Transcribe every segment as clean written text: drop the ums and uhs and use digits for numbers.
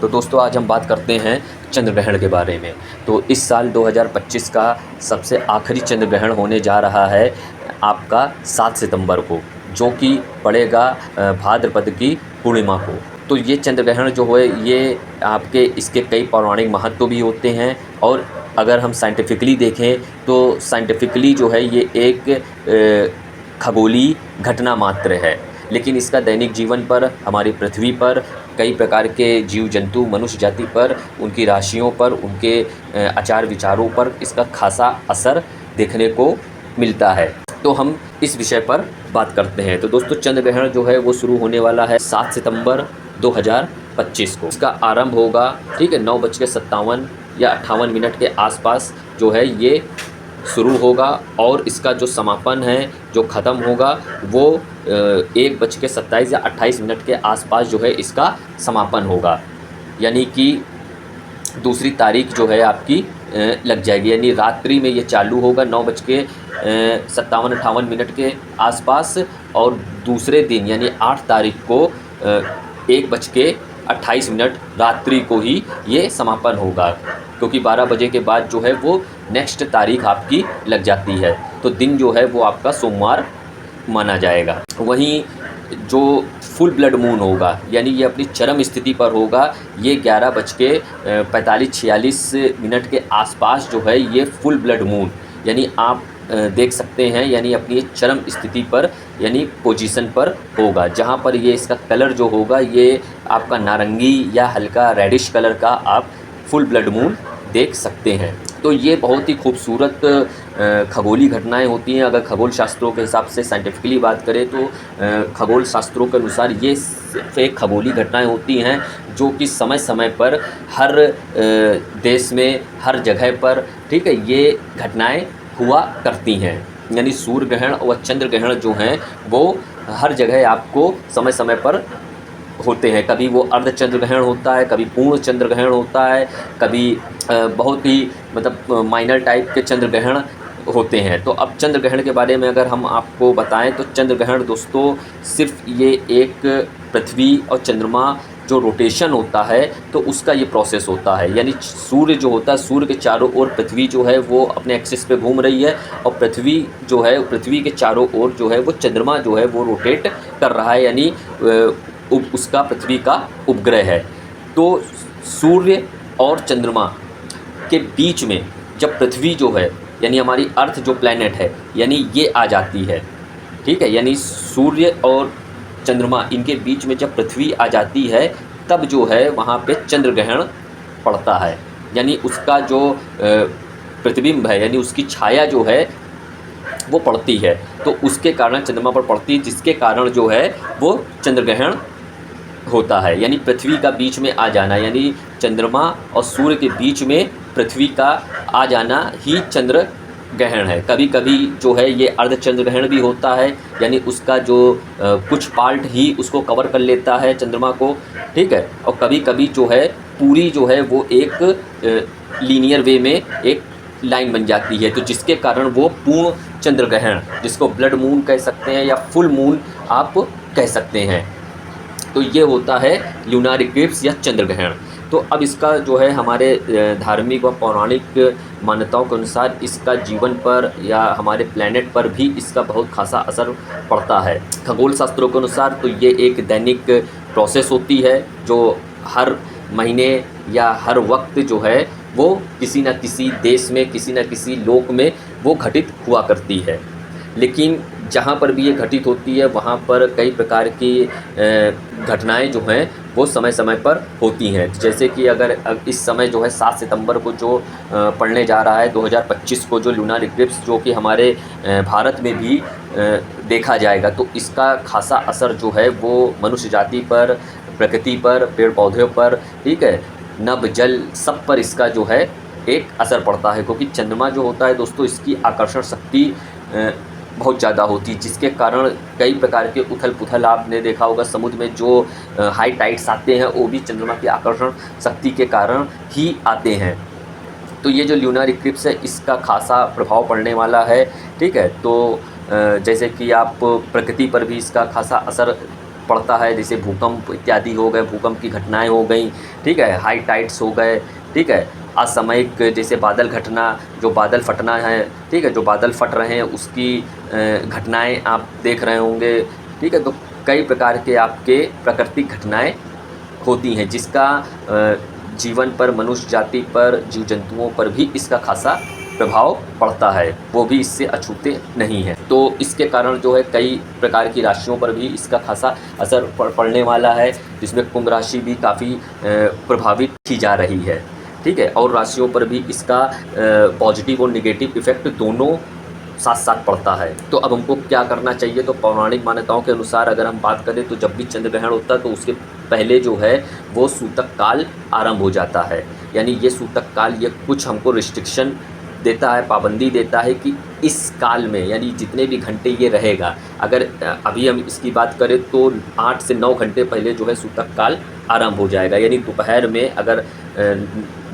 तो दोस्तों आज हम बात करते हैं चंद्र ग्रहण के बारे में। तो इस साल 2025 का सबसे आखिरी चंद्र ग्रहण होने जा रहा है आपका 7 सितंबर को, जो कि पड़ेगा भाद्रपद की पूर्णिमा को। तो ये चंद्र ग्रहण जो है ये आपके इसके कई पौराणिक महत्व भी होते हैं, और अगर हम साइंटिफिकली देखें तो साइंटिफिकली जो है ये एक खगोलीय घटना मात्र है, लेकिन इसका दैनिक जीवन पर, हमारी पृथ्वी पर, कई प्रकार के जीव जंतु, मनुष्य जाति पर, उनकी राशियों पर, उनके आचार विचारों पर इसका खासा असर देखने को मिलता है। तो हम इस विषय पर बात करते हैं। तो दोस्तों चंद्र ग्रहण जो है वो शुरू होने वाला है 7 सितंबर 2025 को। इसका आरंभ होगा 9:57 या 58 के आसपास जो है ये शुरू होगा, और इसका जो समापन है, जो ख़त्म होगा, वो 1:27 या 28 के आसपास जो है इसका समापन होगा। यानी कि दूसरी तारीख जो है आपकी लग जाएगी, यानी रात्रि में ये चालू होगा 9:57-58 के आसपास, और दूसरे दिन यानी 8 तारीख को 1:28 रात्रि को ही ये समापन होगा, क्योंकि 12 बजे के बाद जो है वो नेक्स्ट तारीख आपकी लग जाती है। तो दिन जो है वो आपका सोमवार माना जाएगा। वहीं जो फुल ब्लड मून होगा, यानी ये अपनी चरम स्थिति पर होगा, ये 11:45-46 के आसपास जो है ये फुल ब्लड मून, यानी आप देख सकते हैं, यानी अपनी चरम स्थिति पर, यानी पोजीशन पर होगा, जहाँ पर ये इसका कलर जो होगा ये आपका नारंगी या हल्का रेडिश कलर का आप फुल ब्लड मून देख सकते हैं। तो ये बहुत ही खूबसूरत खगोलीय घटनाएं होती हैं। अगर खगोल शास्त्रों के हिसाब से साइंटिफिकली बात करें तो खगोल शास्त्रों के अनुसार ये सिर्फ एक खगोलीय घटनाएं होती हैं जो कि समय समय पर हर देश में, हर जगह पर, ठीक है, ये घटनाएं हुआ करती हैं। यानी सूर्य ग्रहण और चंद्र ग्रहण जो हैं वो हर जगह आपको समय समय पर होते हैं। कभी वो अर्ध चंद्र ग्रहण होता है, कभी पूर्ण चंद्र ग्रहण होता है, कभी बहुत ही मतलब माइनर टाइप के चंद्र ग्रहण होते हैं। तो अब चंद्र ग्रहण के बारे में अगर हम आपको बताएं तो चंद्र ग्रहण दोस्तों सिर्फ ये एक पृथ्वी और चंद्रमा जो रोटेशन होता है तो उसका ये प्रोसेस होता है। यानी सूर्य जो होता है, सूर्य के चारों ओर पृथ्वी जो है वो अपने एक्सिस पे घूम रही है, और पृथ्वी जो है, पृथ्वी के चारों ओर जो है वो चंद्रमा जो है वो रोटेट कर रहा है, यानी उसका पृथ्वी का उपग्रह है। तो सूर्य और चंद्रमा के बीच में जब पृथ्वी जो है, यानी हमारी अर्थ जो प्लैनेट है, यानी ये आ जाती है, ठीक है, यानी सूर्य और चंद्रमा इनके बीच में जब पृथ्वी आ जाती है तब जो है वहाँ पे चंद्र ग्रहण पड़ता है। यानी उसका जो प्रतिबिंब है, यानी उसकी छाया जो है वो पड़ती है, तो उसके कारण चंद्रमा पर पड़ती है, जिसके कारण जो है वो चंद्र ग्रहण होता है। यानी पृथ्वी का बीच में आ जाना, यानी चंद्रमा और सूर्य के बीच में पृथ्वी का आ जाना ही चंद्र ग्रहण है। कभी कभी जो है ये अर्ध चंद्र ग्रहण भी होता है, यानी उसका जो कुछ पार्ट ही उसको कवर कर लेता है चंद्रमा को, ठीक है, और कभी कभी जो है पूरी जो है वो एक लीनियर वे में एक लाइन बन जाती है, तो जिसके कारण वो पूर्ण चंद्र ग्रहण, जिसको ब्लड मून कह सकते हैं या फुल मून आप कह सकते हैं, तो ये होता है ल्यूनार इक्लिप्स या चंद्र ग्रहण। तो अब इसका जो है हमारे धार्मिक व पौराणिक मान्यताओं के अनुसार इसका जीवन पर या हमारे प्लैनेट पर भी इसका बहुत खासा असर पड़ता है। खगोल शास्त्रों के अनुसार तो ये एक दैनिक प्रोसेस होती है जो हर महीने या हर वक्त जो है वो किसी न किसी देश में, किसी न किसी लोक में वो घटित हुआ करती है। लेकिन जहाँ पर भी ये घटित होती है वहाँ पर कई प्रकार की घटनाएं जो हैं वो समय समय पर होती हैं। जैसे कि अगर इस समय जो है 7 सितंबर को जो पड़ने जा रहा है 2025 को, जो लूनार इक्लिप्स जो कि हमारे भारत में भी देखा जाएगा, तो इसका खासा असर जो है वो मनुष्य जाति पर, प्रकृति पर, पेड़ पौधों पर, ठीक है, नभ जल सब पर इसका जो है एक असर पड़ता है। क्योंकि चंद्रमा जो होता है दोस्तों इसकी आकर्षण शक्ति बहुत ज़्यादा होती है, जिसके कारण कई प्रकार के उथल पुथल आपने देखा होगा समुद्र में, जो हाई टाइड्स आते हैं वो भी चंद्रमा की आकर्षण शक्ति के कारण ही आते हैं। तो ये जो ल्यूनार इक्लिप्स है इसका खासा प्रभाव पड़ने वाला है, ठीक है। तो जैसे कि आप प्रकृति पर भी इसका खासा असर पड़ता है, जैसे भूकंप इत्यादि हो गए, भूकंप की घटनाएं हो गई, ठीक है, हाई टाइड्स हो गए, ठीक है, असामयिक जैसे बादल घटना, जो बादल फटना है, ठीक है, जो बादल फट रहे हैं उसकी घटनाएं आप देख रहे होंगे, ठीक है। तो कई प्रकार के आपके प्राकृतिक घटनाएं होती हैं जिसका जीवन पर, मनुष्य जाति पर, जीव जंतुओं पर भी इसका खासा प्रभाव पड़ता है, वो भी इससे अछूते नहीं हैं। तो इसके कारण जो है कई प्रकार की राशियों पर भी इसका खासा असर पड़ने वाला है, जिसमें कुंभ राशि भी काफ़ी प्रभावित की जा रही है, ठीक है। और राशियों पर भी इसका पॉजिटिव और निगेटिव इफ़ेक्ट दोनों साथ साथ पड़ता है। तो अब हमको क्या करना चाहिए, तो पौराणिक मान्यताओं के अनुसार अगर हम बात करें तो जब भी चंद्र ग्रहण होता है तो उसके पहले जो है वो सूतक काल आरंभ हो जाता है। यानी ये सूतक काल ये कुछ हमको रिस्ट्रिक्शन देता है, पाबंदी देता है कि इस काल में, यानी जितने भी घंटे ये रहेगा, अगर अभी हम इसकी बात करें तो 8 से 9 घंटे पहले जो है सूतक काल आरंभ हो जाएगा। यानी दोपहर में अगर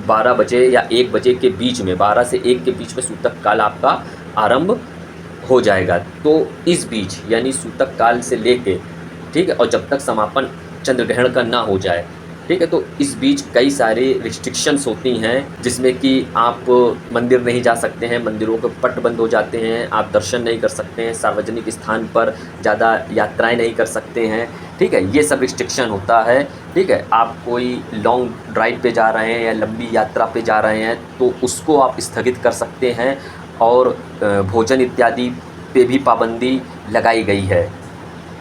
12 बजे या 1 बजे के बीच में, 12 से 1 के बीच में सूतक काल आपका आरंभ हो जाएगा। तो इस बीच यानी सूतक काल से लेके, ठीक है, और जब तक समापन चंद्र ग्रहण का ना हो जाए, ठीक है, तो इस बीच कई सारे रिस्ट्रिक्शंस होती हैं, जिसमें कि आप मंदिर नहीं जा सकते हैं, मंदिरों के पट बंद हो जाते हैं, आप दर्शन नहीं कर सकते हैं, सार्वजनिक स्थान पर ज़्यादा यात्राएं नहीं कर सकते हैं, ठीक है, ये सब रिस्ट्रिक्शन होता है, ठीक है। आप कोई लॉन्ग ड्राइव पे जा रहे हैं या लंबी यात्रा पे जा रहे हैं तो उसको आप स्थगित कर सकते हैं, और भोजन इत्यादि पे भी पाबंदी लगाई गई है,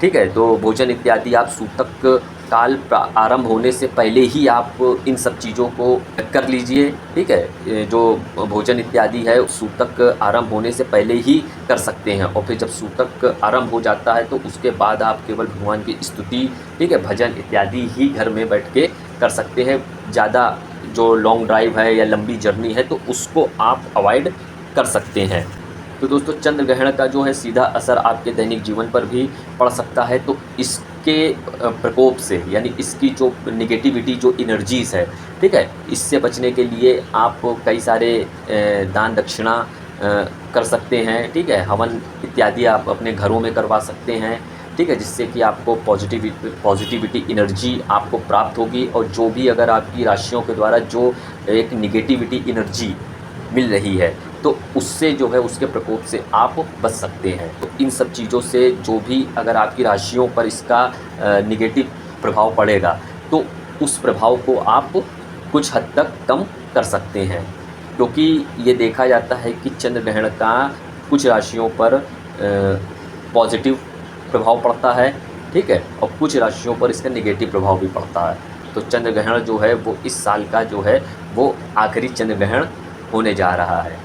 ठीक है। तो भोजन इत्यादि आप सूतक काल आरंभ होने से पहले ही आप इन सब चीज़ों को कर लीजिए, ठीक है। जो भोजन इत्यादि है सूतक आरंभ होने से पहले ही कर सकते हैं, और फिर जब सूतक आरंभ हो जाता है तो उसके बाद आप केवल भगवान की स्तुति, ठीक है, भजन इत्यादि ही घर में बैठ के कर सकते हैं। ज़्यादा जो लॉन्ग ड्राइव है या लंबी जर्नी है तो उसको आप अवॉइड कर सकते हैं। तो दोस्तों चंद्र ग्रहण का जो है सीधा असर आपके दैनिक जीवन पर भी पड़ सकता है। तो इसके प्रकोप से, यानी इसकी जो निगेटिविटी, जो एनर्जीज़ है, ठीक है, इससे बचने के लिए आप कई सारे दान दक्षिणा कर सकते हैं, ठीक है, हवन इत्यादि आप अपने घरों में करवा सकते हैं, ठीक है, जिससे कि आपको पॉजिटिविटी एनर्जी आपको प्राप्त होगी। और जो भी अगर आपकी राशियों के द्वारा जो एक निगेटिविटी एनर्जी मिल रही है तो उससे जो है, उसके प्रकोप से आप बच सकते हैं। तो इन सब चीज़ों से जो भी अगर आपकी राशियों पर इसका निगेटिव प्रभाव पड़ेगा तो उस प्रभाव को आप कुछ हद तक कम कर सकते हैं, क्योंकि ये देखा जाता है कि चंद्र ग्रहण का कुछ राशियों पर पॉजिटिव प्रभाव पड़ता है, ठीक है, और कुछ राशियों पर इसका निगेटिव प्रभाव भी पड़ता है। तो चंद्र ग्रहण जो है वो इस साल का जो है वो आखिरी चंद्र ग्रहण होने जा रहा है।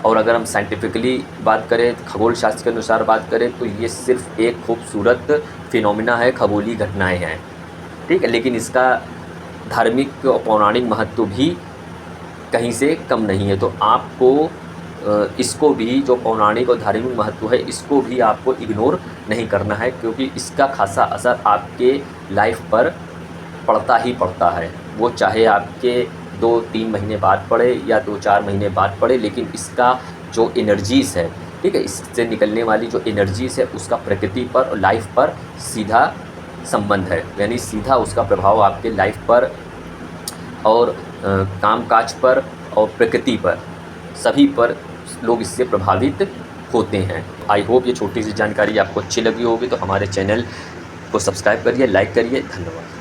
और अगर हम साइंटिफिकली बात करें, खगोल शास्त्र के अनुसार बात करें तो ये सिर्फ एक खूबसूरत फिनोमिना है, खगोलीय घटनाएं हैं, ठीक है, लेकिन इसका धार्मिक और पौराणिक महत्व भी कहीं से कम नहीं है। तो आपको इसको भी, जो पौराणिक और धार्मिक महत्व है, इसको भी आपको इग्नोर नहीं करना है, क्योंकि इसका खासा असर आपके लाइफ पर पड़ता ही पड़ता है। वो चाहे आपके 2-3 महीने बाद पड़े या 2-4 महीने बाद पड़े, लेकिन इसका जो एनर्जीज़ है, ठीक है, इससे निकलने वाली जो एनर्जीज़ है उसका प्रकृति पर और लाइफ पर सीधा संबंध है, यानी सीधा उसका प्रभाव आपके लाइफ पर और कामकाज पर और प्रकृति पर, सभी पर लोग इससे प्रभावित होते हैं। आई होप ये छोटी सी जानकारी आपको अच्छी लगी होगी। तो हमारे चैनल को सब्सक्राइब करिए, लाइक करिए। धन्यवाद।